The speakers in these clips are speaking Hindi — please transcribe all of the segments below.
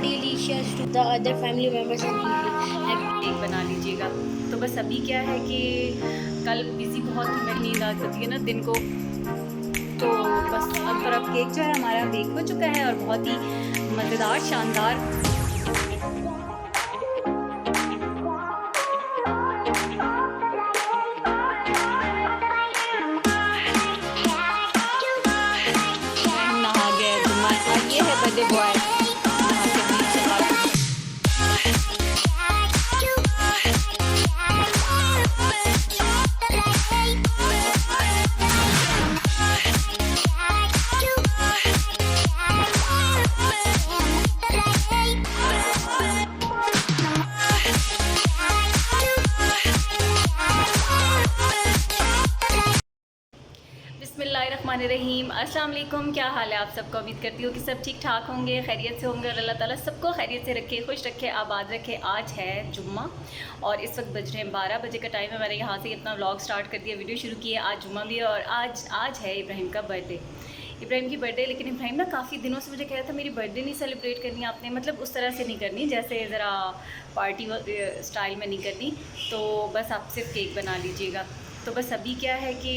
delicious to the other family members and cake बना लीजिएगा। तो बस अभी क्या है कि कल बिज़ी बहुत थी, मेरी नींद आ जाती है ना दिन को, तो बस अब केक जो है हमारा बेक हो चुका है और बहुत ही मज़ेदार शानदार नहा गया जुम्मा। ये है बर्थडे बॉय। बिस्मिल्लाहिर्रहमानिर्रहीम। अस्सलाम वालेकुम। क्या हाल है आप सबको? उम्मीद करती हूँ कि सब ठीक ठाक होंगे, खैरियत से होंगे और अल्लाह ताला सबको खैरियत से रखे, खुश रखे, आबाद रखे। आज है जुम्मा और इस वक्त बज रहे हैं 12 बजे का टाइम है। मैंने यहाँ से अपना व्लॉग स्टार्ट कर दिया, वीडियो शुरू की है। आज जुम्मा भी है और आज है इब्राहिम का बर्थडे, इब्राहिम की बर्थडे। लेकिन इब्राहिम ना काफ़ी दिनों से मुझे कह रहा था मेरी बर्थडे नहीं सेलिब्रेट करनी आपने, मतलब उस तरह से नहीं करनी जैसे ज़रा पार्टी स्टाइल में नहीं करनी, तो बस आप सिर्फ केक बना लीजिएगा। तो बस अभी क्या है कि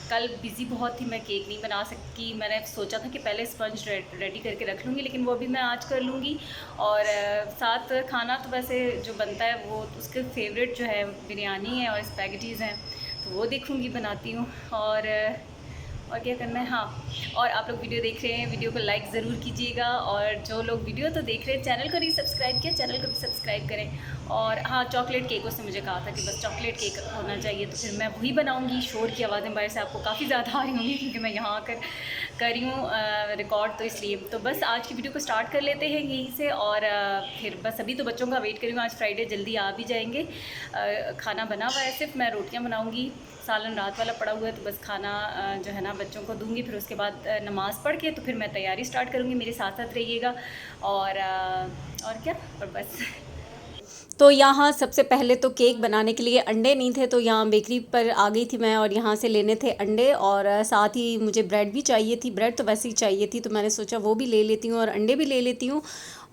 कल बिज़ी बहुत थी, मैं केक नहीं बना सकती। मैंने सोचा था कि पहले स्पंज रेडी करके रख लूँगी, लेकिन वो भी मैं आज कर लूँगी। और साथ खाना तो वैसे जो बनता है वो उसके फेवरेट जो है बिरयानी है और स्पैगेटीज़ हैं, तो वो देखूँगी बनाती हूँ। और क्या करना है, हाँ, और आप लोग वीडियो देख रहे हैं, वीडियो को लाइक ज़रूर कीजिएगा। और जो लोग वीडियो तो देख रहे हैं, चैनल को नहीं सब्सक्राइब किया, चैनल को भी सब्सक्राइब करें। और हाँ, चॉकलेट केक उसने मुझे कहा था कि बस चॉकलेट केक होना चाहिए, तो फिर मैं वही बनाऊँगी। शोर की आवाज़ें बाहर से आपको काफ़ी ज़्यादा आ रही होंगी क्योंकि मैं यहाँ आकर कर रही हूँ रिकॉर्ड, तो इसलिए। तो बस आज की वीडियो को स्टार्ट कर लेते हैं यहीं से। और फिर बस अभी तो बच्चों का वेट करूँगी, आज फ्राइडे जल्दी आ भी जाएंगे। खाना बना हुआ है, सिर्फ मैं रोटियाँ बनाऊँगी, सालन रात वाला पड़ा हुआ है, तो बस खाना जो है ना बच्चों को दूंगी। फिर उसके बाद नमाज़ पढ़ के तो फिर मैं तैयारी स्टार्ट करूँगी, मेरे साथ साथ रहिएगा। और क्या, और बस। तो यहाँ सबसे पहले तो केक बनाने के लिए अंडे नहीं थे, तो यहाँ बेकरी पर आ गई थी मैं और यहाँ से लेने थे अंडे। और साथ ही मुझे ब्रेड भी चाहिए थी, ब्रेड तो वैसे ही चाहिए थी, तो मैंने सोचा वो भी ले लेती हूँ और अंडे भी ले लेती हूँ।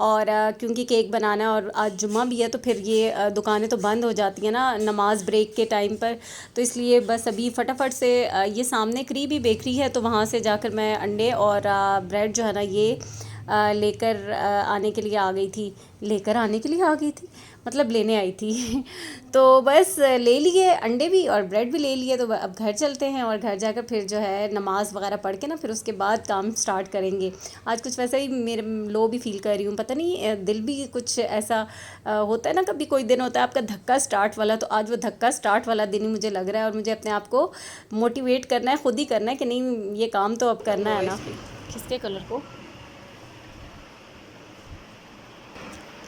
और क्योंकि केक बनाना है और आज जुम्मा भी है, तो फिर ये दुकानें तो बंद हो जाती हैं ना नमाज ब्रेक के टाइम पर, तो इसलिए बस अभी फटाफट से ये सामने करीब ही बेकरी है, तो वहाँ से जाकर मैं अंडे और ब्रेड जो है ना ये लेकर आने के लिए आ गई थी। लेकर आने के लिए आ गई थी मतलब लेने आई थी तो बस ले लिए अंडे भी और ब्रेड भी ले लिए। तो अब घर चलते हैं और घर जाकर फिर जो है नमाज़ वगैरह पढ़ के ना फिर उसके बाद काम स्टार्ट करेंगे। आज कुछ वैसा ही मेरे लो भी फील कर रही हूँ, पता नहीं दिल भी कुछ ऐसा होता है ना, कभी कोई दिन होता है आपका धक्का स्टार्ट वाला, तो आज वो धक्का स्टार्ट वाला दिन ही मुझे लग रहा है। और मुझे अपने आप को मोटिवेट करना है, खुद ही करना है कि नहीं ये काम तो अब करना है ना। किसके कलर को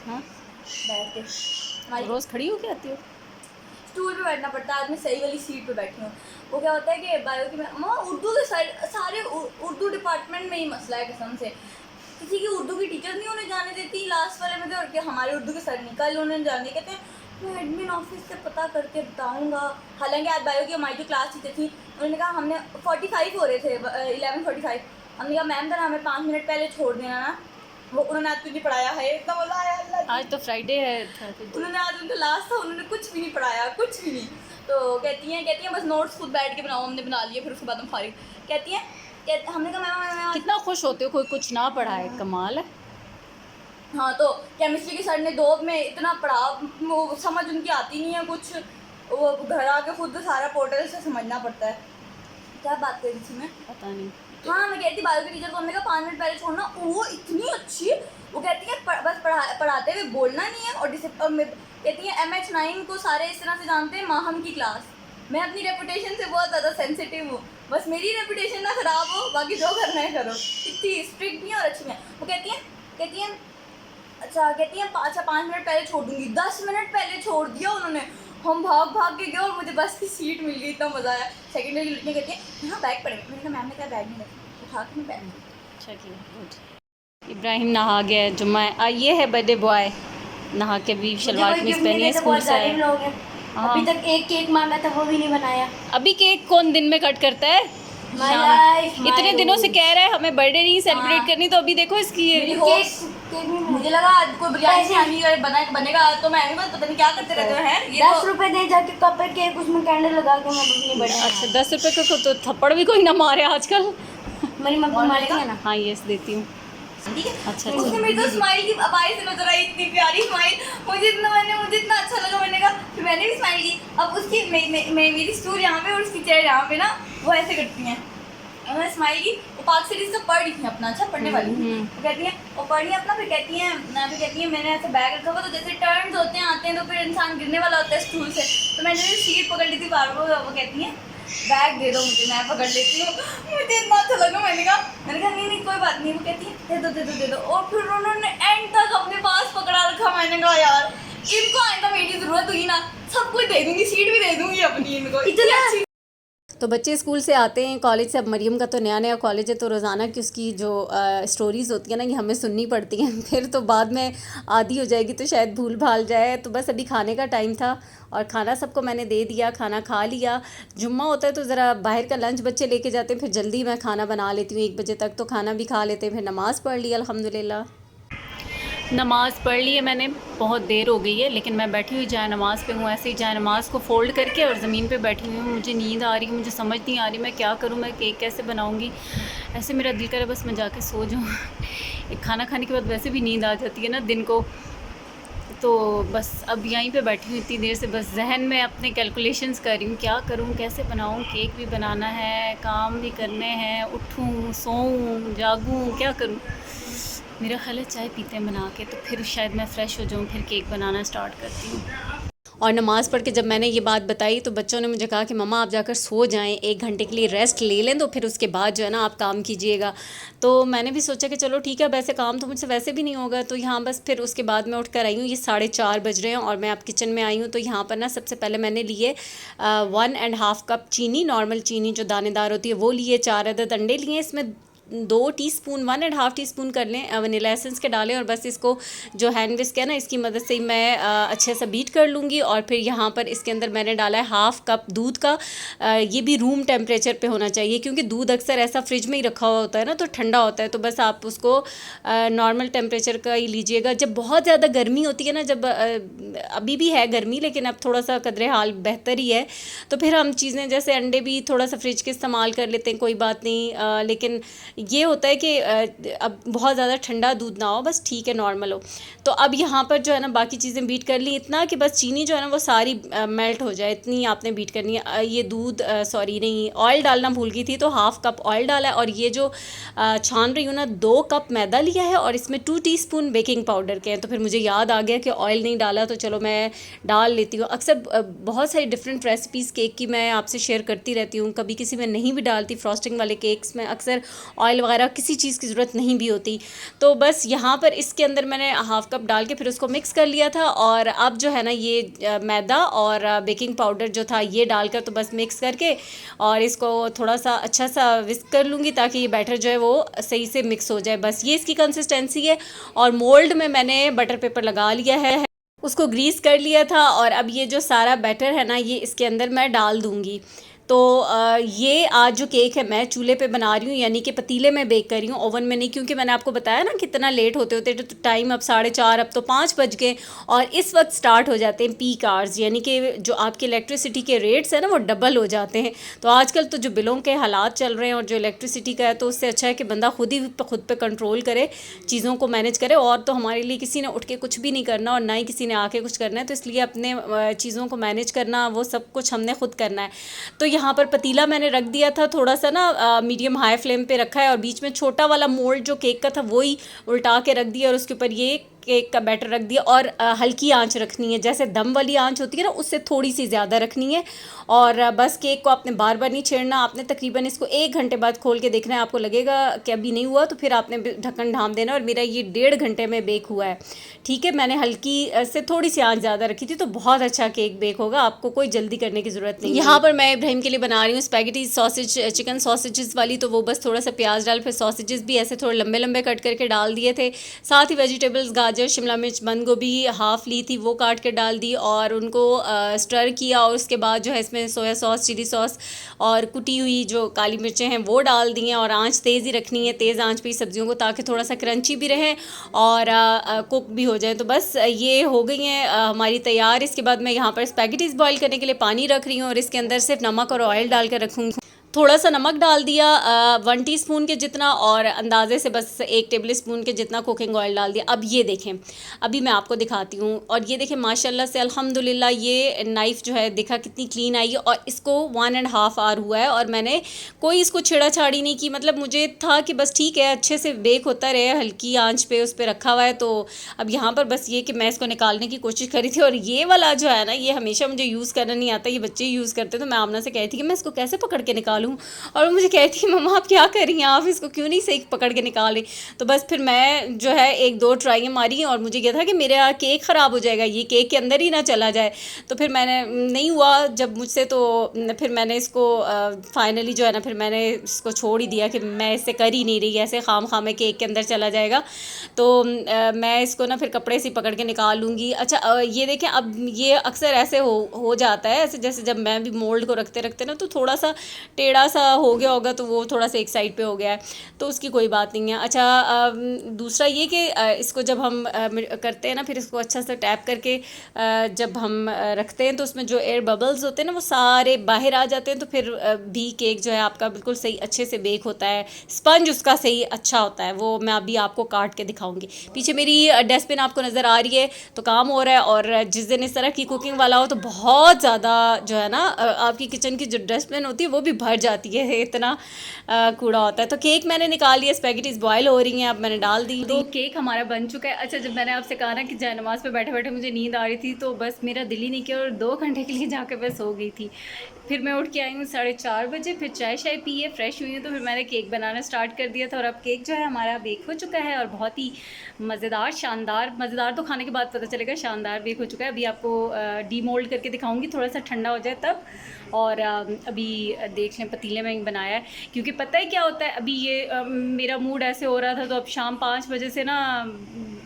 हाँ बैठ के रोज़ खड़ी हो के आती हो? स्टूल पे बैठना पड़ता है, आज मैं सही वाली सीट पे बैठी हूँ। वो क्या होता है कि बायो की माँ उर्दू के सारे उर्दू डिपार्टमेंट में ही मसला है कसम से। किसी की उर्दू की टीचर नहीं उन्हें जाने देती लास्ट वाले में, और कि हमारे उर्दू के सर निकल उन्हें जाने कहते हैं मैं एडमिन ऑफिस से पता करके बताऊँगा। हालांकि आज बायो की हमारी जो क्लास टीचर थी उन्होंने कहा हमने 45 हो रहे थे 11:45, हमने कहा मैम जरा हमें 5 मिनट पहले छोड़ देना ना। वो उन्होंने आज कुछ नहीं पढ़ाया है, इतना मज़ा आया अल्लाह। आज तो फ्राइडे है, उन्होंने आज उनका लास्ट था, उन्होंने कुछ भी नहीं पढ़ाया, कुछ भी नहीं। तो कहती हैं बस नोट्स खुद बैठ के बनाओ, हमने बना लिए, फिर उसके बाद हम फारिग। कहती हैं हमने कहा मैम कितना खुश होते हो कोई कुछ ना पढ़ा है, कमाल है। हाँ, तो केमिस्ट्री के सर ने 2 में इतना पढ़ा, वो समझ उनकी आती नहीं है कुछ, वो घर आके खुद सारा पोर्टल से समझना पड़ता है। क्या बात कर रही थी मैं, पता नहीं। हाँ, मैं कहती बायो की टीचर को हमने कहा 5 मिनट पहले छोड़ना, वो इतनी अच्छी, वो कहती है बस पढ़ाते हुए बोलना नहीं है। और कहती है MH9 को सारे इस तरह से जानते हैं माहम की क्लास। मैं अपनी रेपुटेशन से बहुत ज़्यादा सेंसिटिव हूँ, बस मेरी रेपुटेशन ना ख़राब हो, बाकी जो करना है करो। इतनी स्ट्रिक्ट नहीं और अच्छी नहीं। वो कहती हैं अच्छा 5 मिनट पहले छोड़ दूँगी, 10 मिनट पहले छोड़ दिया उन्होंने। हम भाग के गए और मुझे बस की सीट मिल गई, इतना मज़ा आया। सेकेंड ईयर की लड़कियाँ कहती हैं यहाँ बैग पड़े, मैंने कहा मैम ने कहा बैग नहीं रखा, उठा के मैं बैग। अच्छा किया, गुड। इब्राहिम नहा गया है, जुम्मा है। ये है बर्थडे बॉय, नहा के भी शलवार कमीज पहनी है, स्कूल से आया। अभी तक एक केक मांगा था वो भी नहीं बनाया। अभी केक कौन दिन में कट करता है? माय लाइफ इतने दिनों से कह रहा है हमें बर्थडे नहीं सेलिब्रेट करनी, तो अभी देखो इसकी मेरी होप्स मुझे लगा आज कोई बिरयानी शामी बनेगा तो मैं भी पता नहीं क्या करते रहते हैं। ये 10 रुपए दे जाके कप पे केक उसमें कैंडल लगा के मैं अपनी बर्थडे। अच्छा 10 रुपए को तो थप्पड़ भी कोई ना मारे आजकल। मेरी मम्मी मारती है ना। हाँ यस देती हूँ। ठीक है। अच्छा उसने मेरी तो स्माइल की अपाई से नजर आई, इतनी प्यारी स्माइल, मुझे इतना अच्छा लगा। मैंने कहा फिर मैंने भी स्माइल की। अब उसकी मेरी स्टूल यहाँ पे और उसकी चेयर यहाँ पे ना वो ऐसे करती हैं। मैं स्माइल की, वो पाक सीरीज तो पढ़ रही थी अपना, अच्छा पढ़ने वाली वो कहती हैं, वो पढ़ रही है अपना, फिर कहती हैं मैंने ऐसे बैग रखा हुआ, तो जैसे टर्न्स होते हैं आते हैं तो फिर इंसान गिरने वाला होता है स्टूल से, तो मैंने सीट पकड़ ली थी बार बार। वो कहती हैं बैग दे दो मुझे, मैं पकड़ लेती हूँ। मुझे इतना अच्छा लगा। मैंने कहा नहीं कोई बात नहीं। वो कहती है दे दो। और फिर उन्होंने एंड तक अपने पास पकड़ा रखा। मैंने कहा यार इनको आइंदा मेरी ज़रूरत हुई ना सब कुछ दे दूँगी, सीट भी दे दूँगी अपनी इनको, इतनी अच्छी। तो बच्चे स्कूल से आते हैं, कॉलेज से। अब मरियम का तो नया कॉलेज है, तो रोज़ाना की उसकी जो स्टोरीज़ होती है ना ये हमें सुननी पड़ती हैं। फिर तो बाद में आदी हो जाएगी तो शायद भूल भाल जाए। तो बस अभी खाने का टाइम था और खाना सबको मैंने दे दिया, खाना खा लिया। जुम्मा होता है तो ज़रा बाहर का लंच बच्चे लेके जाते हैं, फिर जल्दी मैं खाना बना लेती हूँ 1 बजे तक, तो खाना भी खा लेते हैं। फिर नमाज़ पढ़ ली अल्हम्दुलिल्लाह। नमाज़ पढ़ ली है मैंने, बहुत देर हो गई है, लेकिन मैं बैठी हुई जाए नमाज़ पे हूँ। ऐसे ही जाए नमाज़ को फ़ोल्ड करके और ज़मीन पे बैठी हुई हूँ। मुझे नींद आ रही है, मुझे समझ नहीं आ रही मैं क्या करूँ, मैं केक कैसे बनाऊँगी। ऐसे मेरा दिल करे बस मैं जाके सो जाऊँ। एक खाना खाने के बाद वैसे भी नींद आ जाती है ना दिन को। तो बस अब यहीं पे बैठी हूँ इतनी देर से, बस जहन में अपने कैलकुलेशंस कर रही हूँ क्या करूँ, कैसे बनाऊँ। केक भी बनाना है, काम भी करने हैं, उठूँ, सोऊँ, जागूँ, क्या करूँ। मेरा ख्याल है चाय पीते हैं बना के, तो फिर शायद मैं फ़्रेश हो जाऊँ, फिर केक बनाना स्टार्ट करती हूँ। और नमाज़ पढ़ के जब मैंने ये बात बताई तो बच्चों ने मुझे कहा कि मम्मा आप जाकर सो जाएं, 1 घंटे के लिए रेस्ट ले लें, तो फिर उसके बाद जो है ना आप काम कीजिएगा। तो मैंने भी सोचा कि चलो ठीक है, वैसे काम तो मुझसे वैसे भी नहीं होगा। तो यहाँ बस फिर उसके बाद मैं उठ कर आई हूँ, ये 4:30 बज रहे हैं और मैं अब किचन में आई हूँ। तो यहाँ पर ना सबसे पहले मैंने लिए 1.5 कप चीनी, नॉर्मल चीनी जो दानेदार होती है वो लिए, 4 अदद अंडे लिए, इसमें 2 टीस्पून 1.5 टीस्पून कर लें वनीला एसेंस के डालें, और बस इसको जो हैंड विस्क है ना इसकी मदद से ही मैं अच्छे से बीट कर लूँगी। और फिर यहाँ पर इसके अंदर मैंने डाला है 1/2 कप दूध का। ये भी रूम टेम्परेचर पे होना चाहिए, क्योंकि दूध अक्सर ऐसा फ्रिज में ही रखा हुआ होता है ना तो ठंडा होता है। तो बस आप उसको नॉर्मल टेम्परेचर का ही लीजिएगा। जब बहुत ज़्यादा गर्मी होती है ना, जब अभी भी है गर्मी लेकिन अब थोड़ा सा कदरे हाल बेहतर ही है, तो फिर हम चीज़ें जैसे अंडे भी थोड़ा सा फ्रिज के इस्तेमाल कर लेते हैं, कोई बात नहीं। लेकिन ये होता है कि अब बहुत ज़्यादा ठंडा दूध ना हो, बस ठीक है नॉर्मल हो। तो अब यहाँ पर जो है ना बाकी चीज़ें बीट कर ली, इतना कि बस चीनी जो है ना वो सारी मेल्ट हो जाए, इतनी आपने बीट करनी है। ये दूध सॉरी नहीं, ऑयल डालना भूल गई थी, तो 1/2 कप ऑयल डाला है। और ये जो छान रही हूँ ना 2 कप मैदा लिया है और इसमें 2 टीस्पून बेकिंग पाउडर के हैं। तो फिर मुझे याद आ गया कि ऑयल नहीं डाला, तो चलो मैं डाल लेती हूँ। अक्सर बहुत सारी डिफरेंट रेसिपीज़ केक की मैं आपसे शेयर करती रहती हूँ, कभी किसी में नहीं भी डालती। फ्रॉस्टिंग वाले केक्स में अक्सर ऑयल वगैरह किसी चीज़ की ज़रूरत नहीं भी होती। तो बस यहाँ पर इसके अंदर मैंने 1/2 कप डाल के फिर उसको मिक्स कर लिया था। और अब जो है ना ये मैदा और बेकिंग पाउडर जो था ये डालकर तो बस मिक्स करके और इसको थोड़ा सा अच्छा सा विस्क कर लूँगी, ताकि ये बैटर जो है वो सही से मिक्स हो जाए। बस ये इसकी कंसिस्टेंसी है। और मोल्ड में मैंने बटर पेपर लगा लिया है, उसको ग्रीस कर लिया था। और अब ये जो सारा बैटर है ना ये इसके अंदर मैं डाल दूँगी। तो ये आज जो केक है मैं चूल्हे पे बना रही हूँ, यानी कि पतीले में बेक कर रही हूँ, ओवन में नहीं, क्योंकि मैंने आपको बताया ना कितना लेट होते होते तो टाइम अब 4:30, अब तो 5 बज गए। और इस वक्त स्टार्ट हो जाते हैं पीक आवर्स, यानी कि जो आपके इलेक्ट्रिसिटी के रेट्स हैं ना वो डबल हो जाते हैं। तो आजकल तो जो बिलों के हालात चल रहे हैं और जो इलेक्ट्रिसिटी का है, तो उससे अच्छा है कि बंदा खुद पे कंट्रोल करे, चीज़ों को मैनेज करे। और तो हमारे लिए किसी ने उठ के कुछ भी नहीं करना और ना ही किसी ने आके कुछ करना है, तो इसलिए अपने चीज़ों को मैनेज करना वो सब कुछ हमने खुद करना है। तो यहाँ पर पतीला मैंने रख दिया था, थोड़ा सा ना मीडियम हाई फ्लेम पे रखा है, और बीच में छोटा वाला मोल्ड जो केक का था वही उल्टा के रख दिया और उसके ऊपर ये केक का बैटर रख दिया। और हल्की आंच रखनी है, जैसे दम वाली आंच होती है ना उससे थोड़ी सी ज़्यादा रखनी है। और बस केक को आपने बार बार नहीं छेड़ना, आपने तकरीबन इसको 1 घंटे बाद खोल के देखना है। आपको लगेगा कि अभी नहीं हुआ तो फिर आपने ढक्कन ढाम देना। और मेरा ये 1.5 घंटे में बेक हुआ है, ठीक है। मैंने हल्की से थोड़ी सी आंच ज़्यादा रखी थी, तो बहुत अच्छा केक बेक होगा, आपको कोई जल्दी करने की ज़रूरत नहीं। यहाँ पर मैं इब्राहिम उनके लिए बना रही हूँ स्पैगेटी सॉसेज, चिकन सॉसेजेस वाली। तो वो बस थोड़ा सा प्याज डाल, फिर सॉसेजेस भी ऐसे थोड़े लंबे लंबे कट करके डाल दिए थे। साथ ही वेजिटेबल्स गाजर, शिमला मिर्च, बंद गोभी हाफ़ ली थी वो काट के डाल दी और उनको स्टर किया। और उसके बाद जो है इसमें सोया सॉस, चिली सॉस और कुटी हुई जो काली मिर्चें हैं वो डाल दी हैं। और आंच तेज़ ही रखनी है, तेज़ आंच पे सब्जियों को, ताकि थोड़ा सा क्रंची भी रहे और कुक भी हो जाए। तो बस ये हो गई हैं हमारी तैयार। इसके बाद मैं यहाँ पर स्पैगेटीज़ बॉईल करने के लिए पानी रख रही हूँ और इसके अंदर सिर्फ नमक और ऑयल डाल कर रखूँगी। थोड़ा सा नमक डाल दिया 1 टीस्पून के जितना, और अंदाजे से बस 1 टेबल स्पून के जितना कुकिंग ऑयल डाल दिया। अब ये देखें, अभी मैं आपको दिखाती हूँ। और ये देखें माशाल्लाह से अल्हम्दुलिल्लाह ये नाइफ़ जो है देखा कितनी क्लीन आई है। और इसको 1.5 आवर हुआ है और मैंने कोई इसको छेड़ा छाड़ी नहीं की। मतलब मुझे था कि बस ठीक है, अच्छे से बेक होता रहे, हल्की आँच पे उस पर रखा हुआ है। तो अब यहाँ पर बस ये कि मैं इसको निकालने की कोशिश करी थी। और ये वाला जो है ना, ये हमेशा मुझे यूज़ करना नहीं आता, ये बच्चे यूज़ करते। तो मैं आमना से कहती कि मैं इसको कैसे पकड़ के निकालूँ, और वो मुझे कहती है मम्मा आप क्या कर रही हैं, आप इसको क्यों नहीं सही पकड़ के निकाल रही। तो बस फिर मैं जो है 1-2 ट्राई मारी और मुझे क्या था कि मेरा केक ख़राब हो जाएगा, ये केक के अंदर ही ना चला जाए। तो फिर मैंने नहीं हुआ जब मुझसे, तो फिर मैंने इसको फाइनली जो है ना, फिर मैंने इसको छोड़ ही दिया कि मैं इससे कर ही नहीं रही, ऐसे खाम खाम में केक के अंदर चला जाएगा। तो मैं इसको ना फिर कपड़े से पकड़ के निकाल लूँगी। अच्छा ये देखें, अब ये अक्सर ऐसे हो जाता है, ऐसे जैसे जब मैं भी मोल्ड को रखते रखते ना तो थोड़ा सा टेढ़ा सा हो गया होगा, तो वो थोड़ा सा एक साइड पे हो गया है, तो उसकी कोई बात नहीं है। अच्छा दूसरा ये कि इसको जब हम करते हैं ना, फिर इसको अच्छा सा टैप करके जब हम रखते हैं तो उसमें जो एयर बबल्स होते हैं ना वो सारे बाहर आ जाते हैं। तो फिर भी केक जो है आपका बिल्कुल सही अच्छे से बेक होता है, स्पंज उसका सही अच्छा होता है। वो मैं अभी आपको काट के दिखाऊंगी। पीछे मेरी डस्टबिन आपको नज़र आ रही है, तो काम हो रहा है। और जिस दिन इस तरह की कुकिंग वाला हो तो बहुत ज़्यादा जो है ना आपकी किचन की जो डस्टबिन होती है वो भी भर जाती है, इतना कूड़ा होता है। तो केक मैंने निकाल लिया, स्पैगेटीज बॉयल हो रही हैं, अब मैंने डाल दी। तो केक हमारा बन चुका है। अच्छा जब मैंने आपसे कहा ना कि जय नमाज़ पे बैठे बैठे मुझे नींद आ रही थी, तो बस मेरा दिल ही नहीं किया और 2 घंटे के लिए जाकर मैं सो गई थी। फिर मैं उठ के आई हूँ 4:30 बजे, फिर चाय शाय पी है, फ्रेश हुई हूँ, तो फिर मैंने केक बनाना स्टार्ट कर दिया था। और अब केक जो है हमारा बेक हो चुका है और बहुत ही मज़ेदार, शानदार, मज़ेदार तो खाने के बाद पता चलेगा, शानदार बेक हो चुका है। अभी आपको डीमोल्ड करके दिखाऊंगी, थोड़ा सा ठंडा हो जाए तब। और अभी देख लें पतीले में बनाया है, क्योंकि पता है क्या होता है, अभी ये मेरा मूड ऐसे हो रहा था, तो अब शाम 5 बजे से ना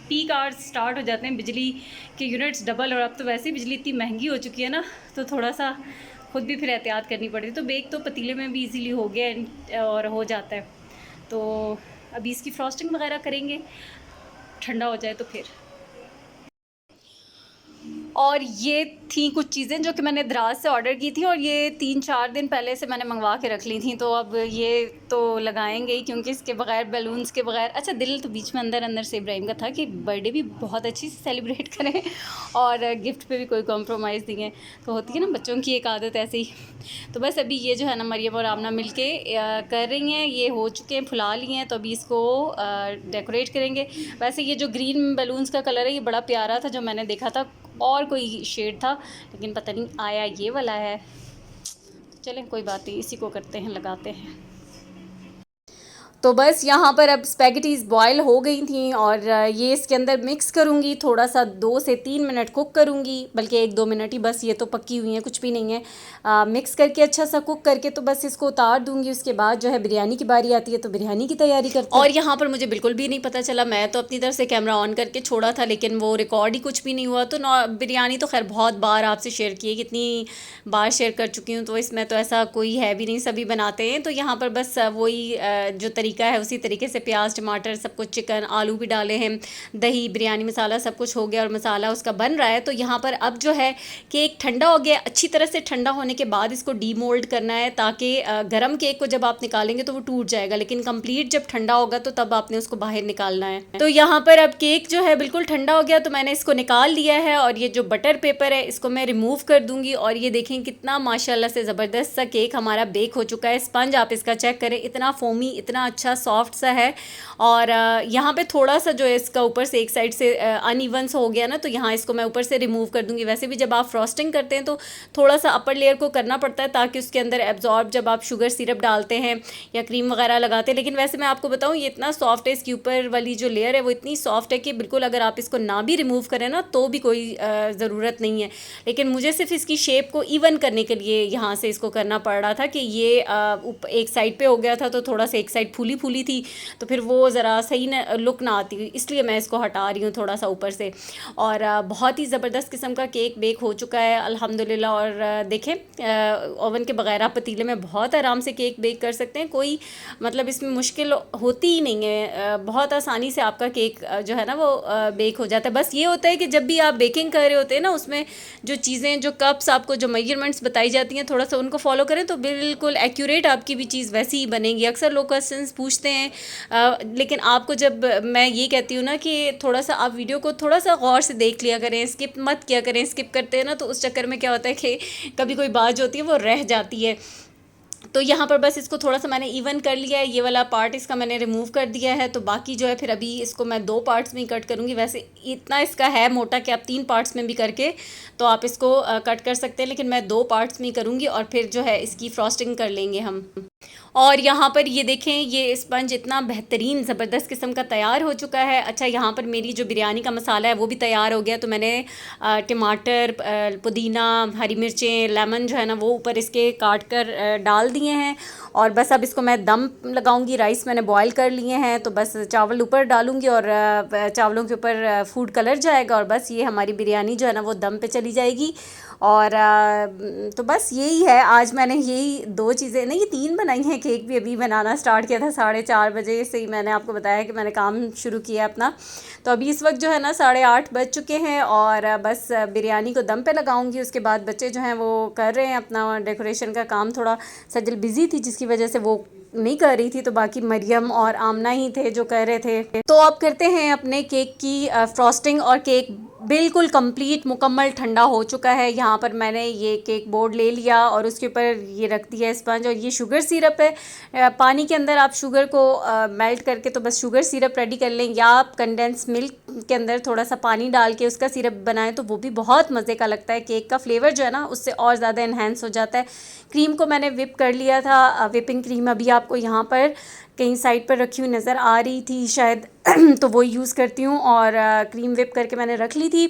पीक आवर्स स्टार्ट हो जाते हैं, बिजली के यूनिट्स डबल। और अब तो वैसे ही बिजली इतनी महंगी हो चुकी है ना, तो थोड़ा सा खुद भी फिर एहतियात करनी पड़ती है। तो बेक तो पतीले में भी इजीली हो गया और हो जाता है। तो अभी इसकी फ्रॉस्टिंग वगैरह करेंगे, ठंडा हो जाए तो फिर। और ये थी कुछ चीज़ें जो कि मैंने दराज से ऑर्डर की थी, और ये 3-4 दिन पहले से मैंने मंगवा के रख ली थी। तो अब ये तो लगाएंगे ही, क्योंकि इसके बगैर, बैलून्स के बगैर, अच्छा दिल तो बीच में अंदर से इब्राहिम का था कि बर्थडे भी बहुत अच्छी से सेलिब्रेट करें और गिफ्ट पे भी कोई कॉम्प्रोमाइज़ नहीं है। तो होती है ना बच्चों की एक आदत ऐसी ही। तो बस अभी ये जो है ना मरियम और आमना मिल के कर रही हैं, ये हो चुके हैं, फुला लिए हैं। तो अभी इसको डेकोरेट करेंगे। वैसे ये जो ग्रीन बैलून्स का कलर है ये बड़ा प्यारा था, जो मैंने देखा था, और कोई शेड था, लेकिन पता नहीं आया ये वाला है। चलें कोई बात नहीं, इसी को करते हैं, लगाते हैं। तो बस यहाँ पर अब स्पैगेटीज़ बॉयल हो गई थी और ये इसके अंदर मिक्स करूँगी, थोड़ा सा 2 से 3 मिनट कुक करूँगी, बल्कि 1-2 मिनट ही बस। ये तो पकी हुई हैं, कुछ भी नहीं है। मिक्स करके अच्छा सा कुक करके तो बस इसको उतार दूँगी। उसके बाद जो है बिरयानी की बारी आती है, तो बिरयानी की तैयारी करते हैं। और यहाँ पर मुझे बिल्कुल भी नहीं पता चला, मैं तो अपनी तरफ से कैमरा ऑन करके छोड़ा था, लेकिन वो रिकॉर्ड ही कुछ भी नहीं हुआ। तो बिरयानी तो खैर बहुत बार आपसे शेयर की है, कितनी बार शेयर कर चुकी हूँ, तो इसमें तो ऐसा कोई है भी नहीं, सभी बनाते हैं। तो यहाँ पर बस वही जो तरीका है उसी तरीके से प्याज, टमाटर, सब कुछ, चिकन, आलू भी डाले हैं, दही, बिरयानी मसाला सब कुछ हो गया और मसाला उसका बन रहा है। तो यहाँ पर अब जो है केक ठंडा हो गया, अच्छी तरह से ठंडा होने के बाद इसको डीमोल्ड करना है, ताकि गरम केक को जब आप निकालेंगे तो वो टूट जाएगा, लेकिन कंप्लीट जब ठंडा होगा तो तब आपने उसको बाहर निकालना है। तो यहाँ पर अब केक जो है बिल्कुल ठंडा हो गया, तो मैंने इसको निकाल लिया है और ये जो बटर पेपर है इसको मैं रिमूव कर दूंगी। और ये देखें कितना माशाल्लाह से ज़बरदस्त सा केक हमारा बेक हो चुका है। स्पंज आप इसका चेक करें, इतना फोमी, इतना अच्छा सॉफ्ट सा है। और यहाँ पे थोड़ा सा जो है इसका ऊपर से एक साइड से अनइवन सा हो गया ना, तो यहाँ इसको मैं ऊपर से रिमूव कर दूँगी। वैसे भी जब आप फ्रॉस्टिंग करते हैं तो थोड़ा सा अपर लेयर को करना पड़ता है ताकि उसके अंदर एब्जॉर्ब जब आप शुगर सिरप डालते हैं या क्रीम वगैरह लगाते हैं। लेकिन वैसे मैं आपको बताऊँ ये इतना सॉफ्ट है, इसके ऊपर वाली जो लेयर है वो इतनी सॉफ्ट है कि बिल्कुल अगर आप इसको ना भी रिमूव करें ना तो भी कोई ज़रूरत नहीं है। लेकिन मुझे सिर्फ इसकी शेप को इवन करने के लिए यहाँ से इसको करना पड़ रहा था कि ये एक साइड पे हो गया था तो थोड़ा सा एक साइड फूली फूली थी, तो फिर वो ज़रा सही ना लुक ना आती, इसलिए मैं इसको हटा रही हूँ थोड़ा सा ऊपर से। और बहुत ही ज़बरदस्त किस्म का केक बेक हो चुका है अल्हम्दुलिल्लाह। और देखें ओवन के बगैर आप पतीले में बहुत आराम से केक बेक कर सकते हैं, कोई मतलब इसमें मुश्किल होती ही नहीं है, बहुत आसानी से आपका केक जो है ना वो बेक हो जाता है। बस ये होता है कि जब भी आप बेकिंग कर रहे होते हैं ना उसमें जो चीज़ें, जो कप्स आपको जो मेजरमेंट्स बताई जाती हैं थोड़ा सा उनको फॉलो करें तो बिल्कुल एक्यूरेट आपकी भी चीज़ वैसी ही बनेगी। अक्सर लोग क्वेश्चंस पूछते हैं, लेकिन आपको जब मैं ये कहती हूँ ना कि थोड़ा सा आप वीडियो को थोड़ा सा गौर से देख लिया करें, स्किप मत किया करें। स्किप करते हैं ना तो उस चक्कर में क्या होता है कि कभी कोई बात जो होती है वो रह जाती है। तो यहाँ पर बस इसको थोड़ा सा मैंने इवन कर लिया है, ये वाला पार्ट इसका मैंने रिमूव कर दिया है। तो बाकी जो है फिर अभी इसको मैं 2 पार्ट्स में ही कट करूँगी। वैसे इतना इसका है मोटा कि आप 3 पार्ट्स में भी करके तो आप इसको कट कर सकते हैं, लेकिन मैं 2 पार्ट्स में ही करूँगी और फिर जो है इसकी फ्रॉस्टिंग कर लेंगे हम। और यहाँ पर ये देखें ये स्पंज इतना बेहतरीन ज़बरदस्त किस्म का तैयार हो चुका है। अच्छा यहाँ पर मेरी जो बिरयानी का मसाला है वो भी तैयार हो गया। तो मैंने टमाटर, पुदीना, हरी मिर्चें, लेमन जो है ना वो ऊपर इसके काट कर डाल दिए हैं। और बस अब इसको मैं दम लगाऊंगी। राइस मैंने बॉईल कर लिए हैं तो बस चावल ऊपर डालूंगी और चावलों के ऊपर फूड कलर जाएगा और बस ये हमारी बिरयानी जो है ना वो दम पे चली जाएगी। और तो बस यही है, आज मैंने यही 2 चीज़ें नहीं 3 बनाई हैं। केक भी अभी बनाना स्टार्ट किया था 4:30 बजे से ही, मैंने आपको बताया कि मैंने काम शुरू किया अपना। तो अभी इस वक्त जो है ना 8:30 बज चुके हैं और बस बिरयानी को दम पे लगाऊंगी। उसके बाद बच्चे जो हैं वो कर रहे हैं अपना डेकोरेशन का काम। थोड़ा सजल बिज़ी थी जिसकी वजह से वो नहीं कर रही थी, तो बाकी मरियम और आमना ही थे जो कर रहे थे। तो अब करते हैं अपने केक की फ्रॉस्टिंग। और केक बिल्कुल कंप्लीट मुकम्मल ठंडा हो चुका है। यहाँ पर मैंने ये केक बोर्ड ले लिया और उसके ऊपर ये रख दिया स्पंज। और ये शुगर सिरप है, पानी के अंदर आप शुगर को मेल्ट करके तो बस शुगर सिरप रेडी कर लें, या आप कंडेंस मिल्क के अंदर थोड़ा सा पानी डाल के उसका सिरप बनाएं तो वो भी बहुत मज़े का लगता है। केक का फ्लेवर जो है ना उससे और ज़्यादा इन्हेंस हो जाता है। क्रीम को मैंने विप कर लिया था, विपिंग क्रीम अभी आपको यहाँ पर कहीं साइड पर रखी हुई नज़र आ रही थी शायद तो वो यूज़ करती हूँ। और क्रीम विप करके मैंने रख ली थी।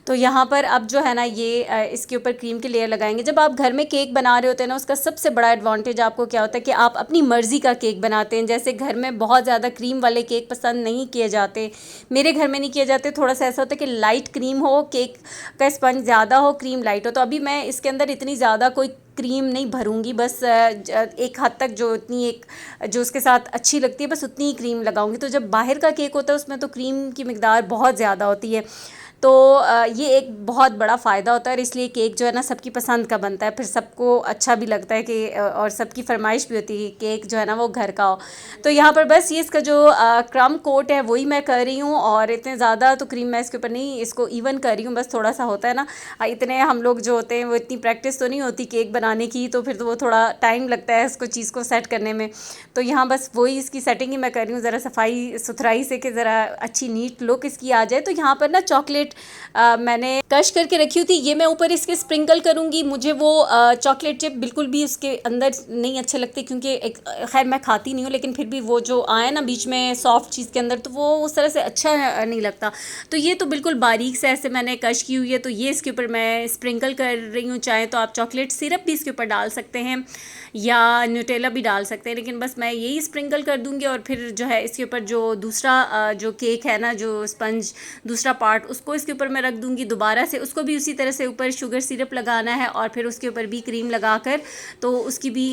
तो यहाँ पर अब जो है ना ये इसके ऊपर क्रीम की लेयर लगाएंगे। जब आप घर में केक बना रहे होते हैं ना उसका सबसे बड़ा एडवांटेज आपको क्या होता है कि आप अपनी मर्ज़ी का केक बनाते हैं। जैसे घर में बहुत ज़्यादा क्रीम वाले केक पसंद नहीं किए जाते, मेरे घर में नहीं किए जाते। थोड़ा सा ऐसा होता है कि लाइट क्रीम हो, केक का स्पंज ज़्यादा हो, क्रीम लाइट हो। तो अभी मैं इसके अंदर इतनी ज़्यादा कोई क्रीम नहीं भरूंगी, बस एक हद तक जो इतनी एक जो उसके साथ अच्छी लगती है बस उतनी ही क्रीम लगाऊंगी। तो जब बाहर का केक होता है उसमें तो क्रीम की मिकदार बहुत ज़्यादा होती है, तो ये एक बहुत बड़ा फ़ायदा होता है। और इसलिए केक जो है ना सबकी पसंद का बनता है, फिर सबको अच्छा भी लगता है कि और सबकी फरमाइश भी होती है कि केक जो है ना वो घर का हो। तो यहाँ पर बस ये इसका जो क्रम कोट है वही मैं कर रही हूँ। और इतने ज़्यादा तो क्रीम मैं इसके ऊपर नहीं, इसको इवन कर रही हूँ, बस थोड़ा सा होता है ना, इतने हम लोग जो होते हैं वो इतनी प्रैक्टिस तो नहीं होती केक बनाने की, तो फिर तो वो थोड़ा टाइम लगता है इसको चीज़ को सेट करने में। तो यहाँ बस वही इसकी सेटिंग ही मैं कर रही हूँ, ज़रा सफाई सुथराई से कि ज़रा अच्छी नीट लुक इसकी आ जाए। तो यहाँ पर ना चॉकलेट मैंने कश करके रखी हुई थी, ये मैं ऊपर इसके स्प्रिंकल करूँगी। मुझे वो चॉकलेट चिप बिल्कुल भी उसके अंदर नहीं अच्छे लगते, क्योंकि खैर मैं खाती नहीं हूँ, लेकिन फिर भी वो जो आया ना बीच में सॉफ्ट चीज़ के अंदर, तो वो उस तरह से अच्छा नहीं लगता। तो ये तो बिल्कुल बारीक से ऐसे मैंने कश की हुई है, तो ये इसके ऊपर मैं स्प्रिंकल कर रही हूँ। चाहे तो आप चॉकलेट सिरप भी इसके ऊपर डाल सकते हैं या न्यूटेला भी डाल सकते हैं, लेकिन बस मैं यही स्प्रिंकल कर दूँगी। और फिर जो है इसके ऊपर जो दूसरा जो केक है ना, जो स्पंज दूसरा पार्ट, उसको इसके ऊपर मैं रख दूँगी दोबारा से। उसको भी उसी तरह से ऊपर शुगर सिरप लगाना है और फिर उसके ऊपर भी क्रीम लगाकर तो उसकी भी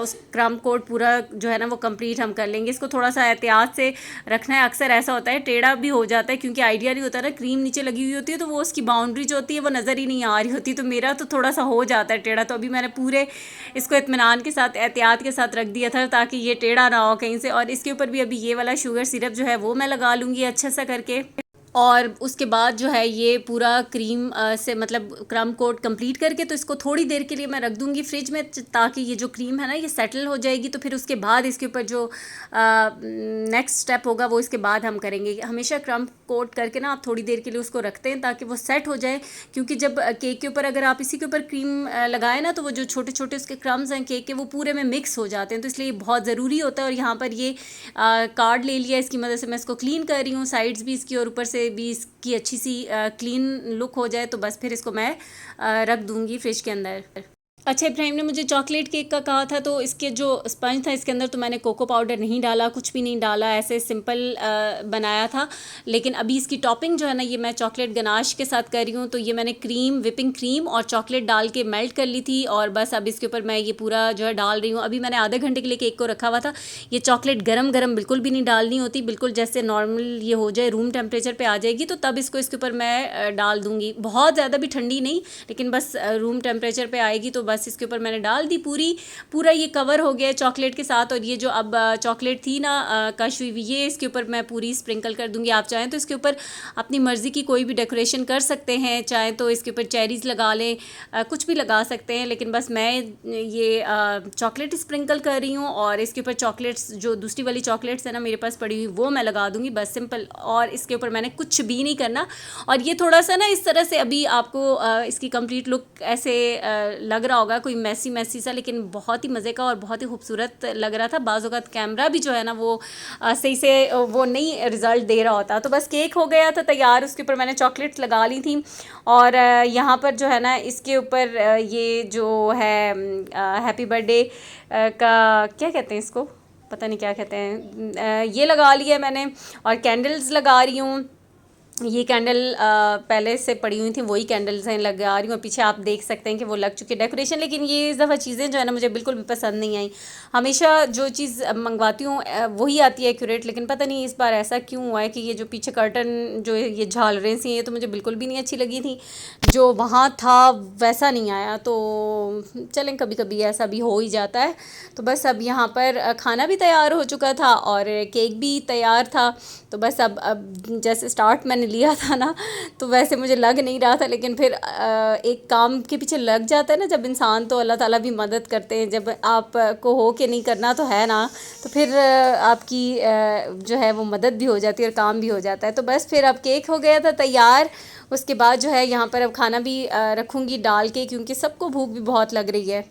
उस क्रम कोट पूरा जो है ना वो कंप्लीट हम कर लेंगे। इसको थोड़ा सा एहतियात से रखना है, अक्सर ऐसा होता है टेढ़ा भी हो जाता है, क्योंकि आइडिया नहीं होता ना, क्रीम नीचे लगी हुई होती है तो वो उसकी बाउंड्री जो होती है वो नज़र ही नहीं आ रही होती। तो मेरा तो थोड़ा सा हो जाता है टेढ़ा, तो अभी मैंने पूरे इसको इत्मीनान के साथ एहतियात के साथ रख दिया था ताकि ये टेढ़ा ना हो कहीं से। और इसके ऊपर भी अभी ये वाला शुगर सिरप जो है वो मैं लगा लूँगी अच्छा सा करके। और उसके बाद जो है ये पूरा क्रीम से मतलब क्रम कोट कंप्लीट करके तो इसको थोड़ी देर के लिए मैं रख दूँगी फ्रिज में, ताकि ये जो क्रीम है ना ये सेटल हो जाएगी। तो फिर उसके बाद इसके ऊपर जो नेक्स्ट स्टेप होगा वो इसके बाद हम करेंगे। हमेशा क्रम कोट करके ना आप थोड़ी देर के लिए उसको रखते हैं ताकि वो सेट हो जाए, क्योंकि जब केक के ऊपर अगर आप इसी के ऊपर क्रीम लगाएं ना तो वो जो छोटे छोटे उसके क्रम्स हैं केक के वो पूरे में मिक्स हो जाते हैं, तो इसलिए बहुत ज़रूरी होता है। और यहाँ पर ये कार्ड ले लिया, इसकी मदद से मैं इसको क्लीन कर रही हूँ, साइड्स भी इसकी और ऊपर से भी इसकी अच्छी सी क्लीन लुक हो जाए। तो बस फिर इसको मैं रख दूँगी फ्रिज के अंदर। अच्छा, इब्राहिम ने मुझे चॉकलेट केक का कहा था, तो इसके जो स्पंज था इसके अंदर तो मैंने कोको पाउडर नहीं डाला, कुछ भी नहीं डाला, ऐसे सिंपल बनाया था। लेकिन अभी इसकी टॉपिंग जो है ना ये मैं चॉकलेट गनाश के साथ कर रही हूँ। तो ये मैंने क्रीम, विपिंग क्रीम और चॉकलेट डाल के मेल्ट कर ली थी, और बस अब इसके ऊपर मैं ये पूरा जो है डाल रही हूँ। अभी मैंने आधे घंटे के लिए केक को रखा हुआ था। ये चॉकलेट गरम गरम बिल्कुल भी नहीं डालनी होती, बिल्कुल जैसे नॉर्मल ये हो जाए, रूम टेम्परेचर पर आ जाएगी तो तब इसको इसके ऊपर मैं डाल दूँगी। बहुत ज़्यादा भी ठंडी नहीं, लेकिन बस रूम टेम्परेचर पर आएगी तो बस इसके ऊपर मैंने डाल दी। पूरा ये कवर हो गया चॉकलेट के साथ। और ये जो अब चॉकलेट थी ना कश हुई, ये इसके ऊपर मैं पूरी स्प्रिंकल कर दूंगी। आप चाहें तो इसके ऊपर अपनी मर्ज़ी की कोई भी डेकोरेशन कर सकते हैं, चाहें तो इसके ऊपर चेरीज़ लगा लें, कुछ भी लगा सकते हैं। लेकिन बस मैं ये चॉकलेट स्प्रिंकल कर रही हूँ, और इसके ऊपर चॉकलेट्स जो दूसरी वाली चॉकलेट्स है ना मेरे पास पड़ी हुई वो मैं लगा दूँगी, बस सिंपल। और इसके ऊपर मैंने कुछ भी नहीं करना। और ये थोड़ा सा ना इस तरह से अभी आपको इसकी कंप्लीट लुक ऐसे लग रहा होगा कोई मैसी मैसी सा, लेकिन बहुत ही मज़े का और बहुत ही खूबसूरत लग रहा था। बाज़ औक़ात कैमरा भी जो है ना वो सही से वो नहीं रिज़ल्ट दे रहा होता। तो बस केक हो गया था तैयार, उसके ऊपर मैंने चॉकलेट्स लगा ली थी। और यहाँ पर जो है ना इसके ऊपर ये जो है हैप्पी बर्थडे का क्या कहते हैं इसको, पता नहीं क्या कहते हैं, ये लगा लिया मैंने। और कैंडल्स लगा रही हूँ। ये कैंडल पहले से पड़ी हुई थी, वही कैंडल्स हैं लगा रही हूँ। और पीछे आप देख सकते हैं कि वो लग चुकी है डेकोरेशन। लेकिन ये इस दफ़ा चीज़ें जो है ना मुझे बिल्कुल भी पसंद नहीं आई। हमेशा जो चीज़ मंगवाती हूँ वही आती है एक्यूरेट, लेकिन पता नहीं इस बार ऐसा क्यों हुआ है कि ये जो पीछे कर्टन जो ये झालरें सी ये तो मुझे बिल्कुल भी नहीं अच्छी लगी थी, जो वहाँ था वैसा नहीं आया। तो चलें, कभी कभी ऐसा भी हो ही जाता है। तो बस अब यहाँ पर खाना भी तैयार हो चुका था और केक भी तैयार था। तो बस अब जैसे स्टार्ट मैंने लिया था ना तो वैसे मुझे लग नहीं रहा था, लेकिन फिर एक काम के पीछे लग जाता है ना जब इंसान, तो अल्लाह ताला भी मदद करते हैं। जब आपको हो के नहीं करना तो है ना, तो फिर आपकी जो है वो मदद भी हो जाती है और काम भी हो जाता है। तो बस फिर अब केक हो गया था तैयार। उसके बाद जो है यहाँ पर अब खाना भी रखूँगी डाल के, क्योंकि सबको भूख भी बहुत लग रही है।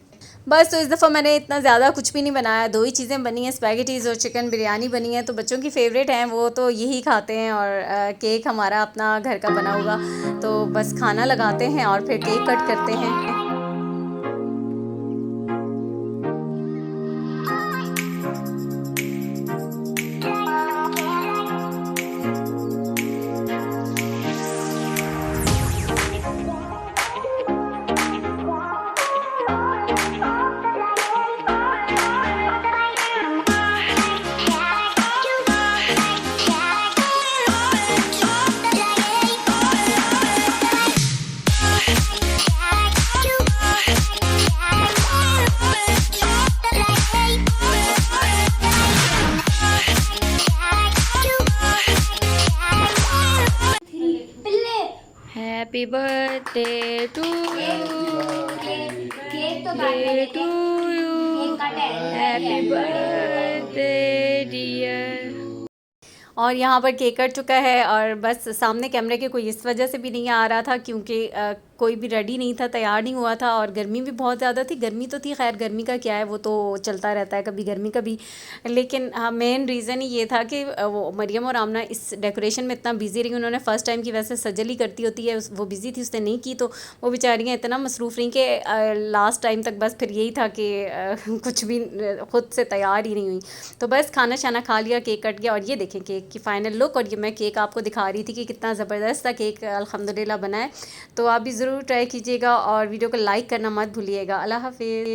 बस तो इस दफ़ा मैंने इतना ज़्यादा कुछ भी नहीं बनाया, 2 ही चीज़ें बनी हैं, स्पैगेटीज़ और चिकन बिरयानी बनी है। तो बच्चों की फ़ेवरेट हैं, वो तो यही खाते हैं। और केक हमारा अपना घर का बना होगा। तो बस खाना लगाते हैं और फिर केक कट करते हैं। हैप्पी बर्थडे टू केक तो to you, happy birthday dear. और यहाँ पर केक कट चुका है और बस सामने कैमरे के कोई इस वजह से भी नहीं आ रहा था क्योंकि कोई भी रेडी नहीं था, तैयार नहीं हुआ था। और गर्मी भी बहुत ज़्यादा थी। गर्मी तो थी, खैर गर्मी का क्या है, वो तो चलता रहता है, कभी गर्मी कभी। लेकिन हाँ, मेन रीज़न ही ये था कि वो मरियम और आमना इस डेकोरेशन में इतना बिज़ी रही। उन्होंने फ़र्स्ट टाइम की वैसे सजल ही करती होती है, वो बिज़ी थी, उसने नहीं की। तो वो बेचारियाँ इतना मसरूफ़ रहीं कि लास्ट टाइम तक बस फिर यही था कि कुछ भी ख़ुद से तैयार ही नहीं हुई। तो बस खाना शाना खा लिया, केक कट गया। और ये देखें केक की फ़ाइनल लुक। और ये मैं केक आपको दिखा रही थी कि कितना ज़बरदस्त था केक, अल्हम्दुलिल्लाह बना है। तो आप भी ज़रूर ट्राई कीजिएगा और वीडियो को लाइक करना मत भूलिएगा। अल्लाह हाफ़िज़।